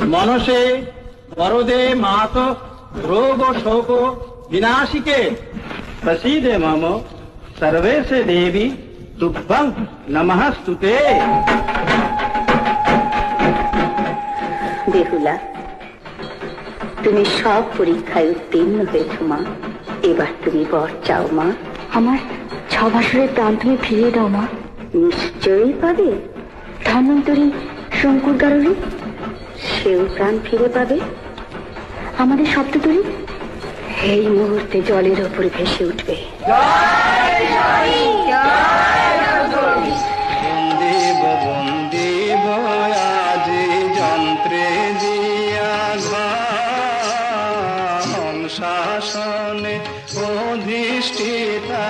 मनसे वरदे मात रोग शोक विनाशिके प्रसीदे मम सर्वेशे देवी तुभ्यं नमस्तुते। বেহুলা, তুমি সব পরীক্ষায় উত্তীর্ণ হয়েছ মা। এবার তুমি বর চাও মা। আমার 6 বছরের প্রাণ তুমি ফিরিয়ে দাও মা। নিশ্চয়ই পাবে। ধন্বন্তরী শঙ্কুর গারুরি, সেও প্রাণ ফিরে পাবে। আমাদের সপ্ততরী এই মুহূর্তে জলের ওপরে ভেসে উঠবে। বন্দেব বন্দেব আজি যন্ত্রে দিয়া ঘন শাসনে অধিষ্ঠিতা